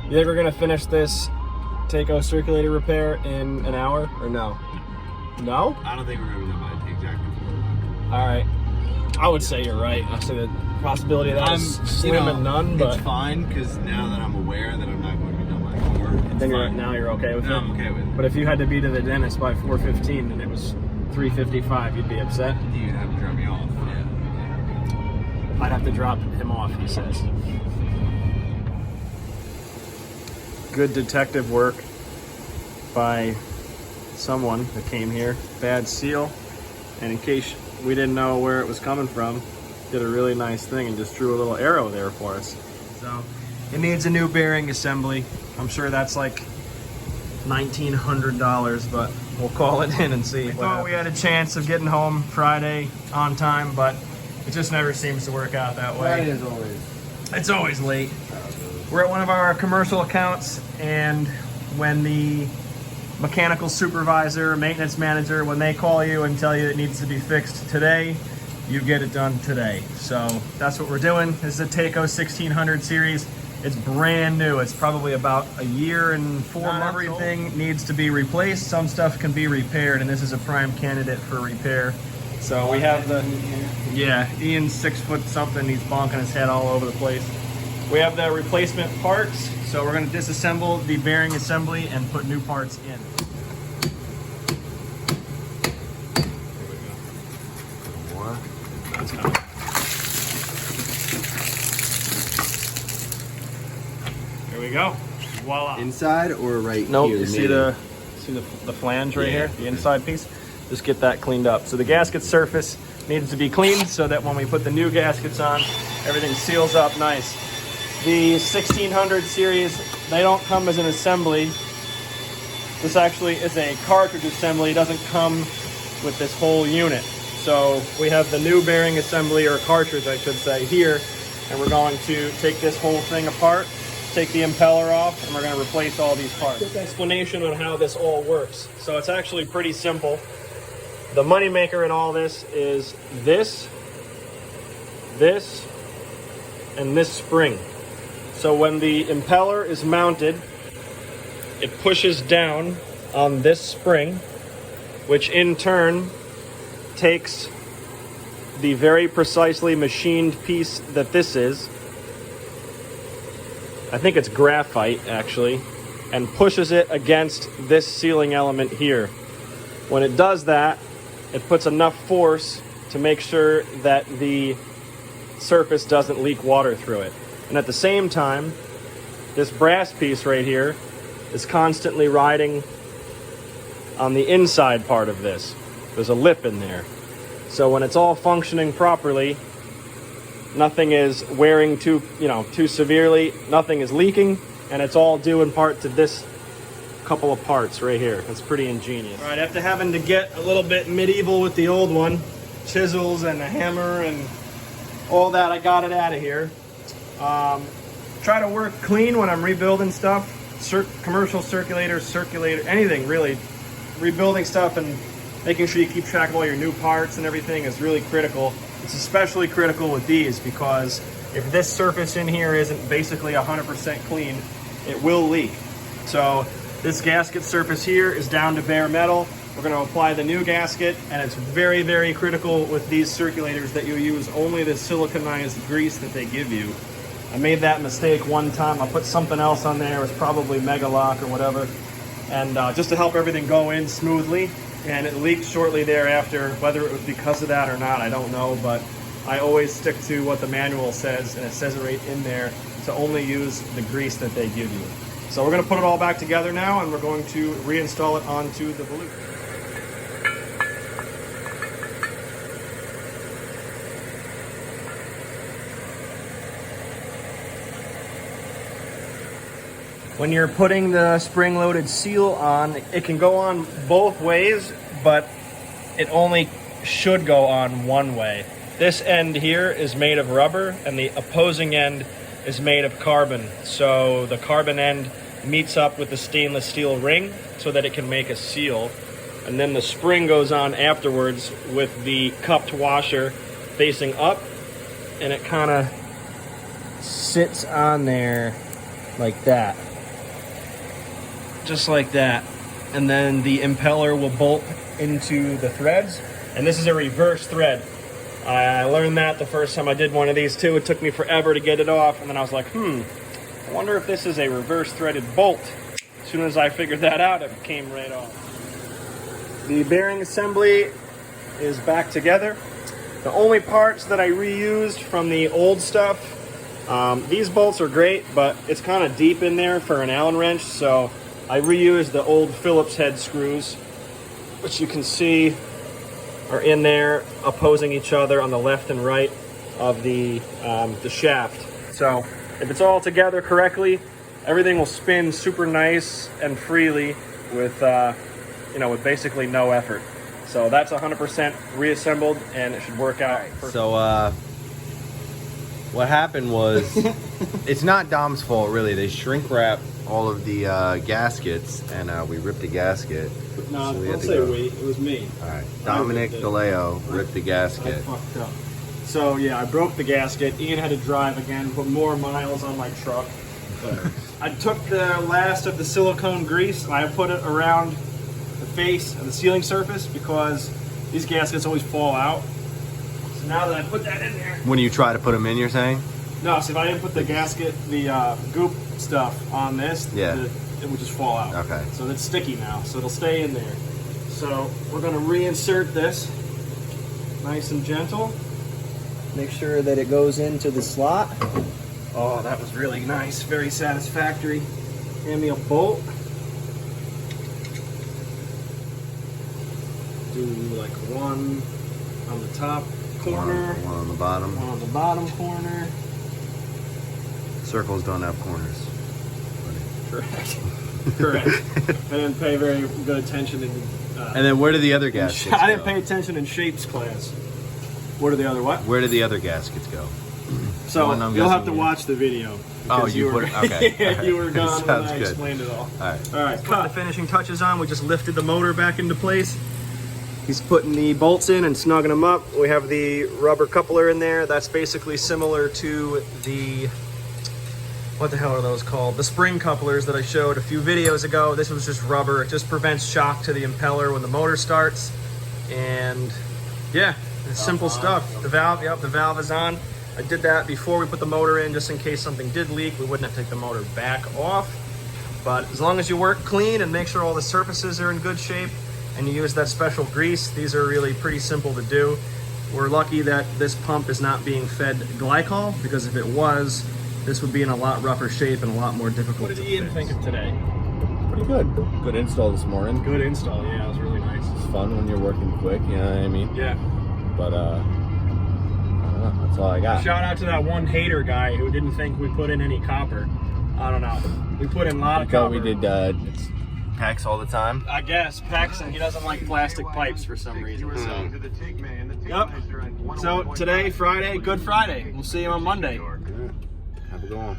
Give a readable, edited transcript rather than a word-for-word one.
You think we're gonna finish this Takeo circulator repair in an hour or no? No? I don't think we're gonna be done by exactly 4 o'clock. All right. I would say you're right. I say the possibility of that is slim and none, but it's fine because now that I'm aware that I'm not going to be done by 4, then you're okay with it. I'm okay with it. But if you had to be to the dentist by 4:15 and it was 3:55, you'd be upset. You'd have to drop me off. Yeah. I'd have to drop him off, he says. Good detective work by someone that came here. Bad seal, and in case we didn't know where it was coming from, did a really nice thing and just drew a little arrow there for us. So it needs a new bearing assembly. I'm sure that's like $1,900, but we'll call it in and see. We thought we had a chance of getting home Friday on time, but it just never seems to work out that way. Friday is always. It's always late. We're at one of our commercial accounts, and when the mechanical supervisor, maintenance manager, when they call you and tell you it needs to be fixed today, you get it done today. So that's what we're doing. This is a Takeo 1600 series. It's brand new. It's probably about a year and 4 months. Everything needs to be replaced. Some stuff can be repaired, and this is a prime candidate for repair. So we have the, yeah, Ian's 6 foot something. He's bonking his head all over the place. We have the replacement parts. So we're gonna disassemble the bearing assembly and put new parts in. That's coming. There we go. Voila. Inside or right Nope, here? you see the flange right here, the inside piece? Just get that cleaned up. So the gasket surface needs to be cleaned so that when we put the new gaskets on, everything seals up nice. The 1600 series, they don't come as an assembly. This actually is a cartridge assembly. It doesn't come with this whole unit. So we have the new bearing assembly, or cartridge I should say, here, and we're going to take this whole thing apart, take the impeller off, and we're going to replace all these parts. Quick explanation on how this all works. So it's actually pretty simple. The moneymaker in all this is this, and this spring. So when the impeller is mounted, it pushes down on this spring, which in turn takes the very precisely machined piece that this is, I think it's graphite actually, and pushes it against this sealing element here. When it does that, it puts enough force to make sure that the surface doesn't leak water through it. And at the same time, this brass piece right here is constantly riding on the inside part of this. There's a lip in there. So when it's all functioning properly, nothing is wearing too severely, nothing is leaking, and it's all due in part to this couple of parts right here. That's pretty ingenious. All right, after having to get a little bit medieval with the old one, chisels and a hammer and all that, I got it out of here. Try to work clean when I'm rebuilding stuff. Commercial circulator, anything really. Rebuilding stuff and making sure you keep track of all your new parts and everything is really critical. It's especially critical with these because if this surface in here isn't basically 100% clean, it will leak. So this gasket surface here is down to bare metal. We're going to apply the new gasket, and it's very, very critical with these circulators that you use only the siliconized grease that they give you. I made that mistake one time. I put something else on there. It was probably Mega Lock or whatever. And just to help everything go in smoothly, and it leaked shortly thereafter. Whether it was because of that or not, I don't know, but I always stick to what the manual says, and it says it right in there to only use the grease that they give you. So we're going to put it all back together now, and we're going to reinstall it onto the volute. When you're putting the spring-loaded seal on, it can go on both ways, but it only should go on one way. This end here is made of rubber, and the opposing end is made of carbon. So the carbon end meets up with the stainless steel ring so that it can make a seal. And then the spring goes on afterwards with the cupped washer facing up, and it kind of sits on there like that. just like that. And then the impeller will bolt into the threads. And this is a reverse thread. I learned that the first time I did one of these too. It took me forever to get it off. And then I was like, I wonder if this is a reverse threaded bolt. As soon as I figured that out, it came right off. The bearing assembly is back together. The only parts that I reused from the old stuff, these bolts are great, but it's kind of deep in there for an Allen wrench, so I reused the old Phillips head screws, which you can see are in there opposing each other on the left and right of the shaft. So if it's all together correctly, everything will spin super nice and freely with with basically no effort. So that's 100% reassembled, and it should work out. So what happened was, it's not Dom's fault really. They shrink wrap all of the gaskets, and we ripped the gasket. No, so don't say we. It was me. All right, Dominic DeLeo ripped the gasket. I fucked up. So yeah, I broke the gasket. Ian had to drive again, put more miles on my truck. I took the last of the silicone grease and I put it around the face of the sealing surface because these gaskets always fall out. So now that I put that in there. When you try to put them in, you're saying? No, so if I didn't put the gasket, the goop stuff on this, it would just fall out. Okay. So it's sticky now, so it'll stay in there. So we're gonna reinsert this nice and gentle. Make sure that it goes into the slot. Oh, that was really nice, very satisfactory. Hand me a bolt. Do like one on the top corner. One on the bottom. One on the bottom corner. Circles don't have corners. Correct. Correct. I didn't pay very good attention in. And then where do the other gaskets I didn't go? pay attention in shapes class. What are the other what? Where do the other gaskets go? So you'll have to watch the video. Oh, you put it, okay. Yeah, you were gone when I good. explained it all. Alright. Alright, put the finishing touches on. We just lifted the motor back into place. He's putting the bolts in and snugging them up. We have the rubber coupler in there. That's basically similar to the, what the hell are those called? The spring couplers that I showed a few videos ago. This was just rubber. It just prevents shock to the impeller when the motor starts. And yeah, it's simple stuff. The valve, yep, the valve is on. I did that before we put the motor in, just in case something did leak. We wouldn't have to take the motor back off. But as long as you work clean and make sure all the surfaces are in good shape and you use that special grease, these are really pretty simple to do. We're lucky that this pump is not being fed glycol, because if it was, this would be in a lot rougher shape and a lot more difficult. What did Ian think of today? Pretty good. Good install this morning. Good install, yeah, it was really nice. It's fun when you're working quick, you know what I mean? Yeah. But I don't know, that's all I got. Shout out to that one hater guy who didn't think we put in any copper. I don't know. We put in a lot of copper. We did PEX all the time. I guess PEX, and he doesn't like plastic pipes for some reason. So. Yep. So today, Friday, Good Friday. We'll see you on Monday. Have a good one.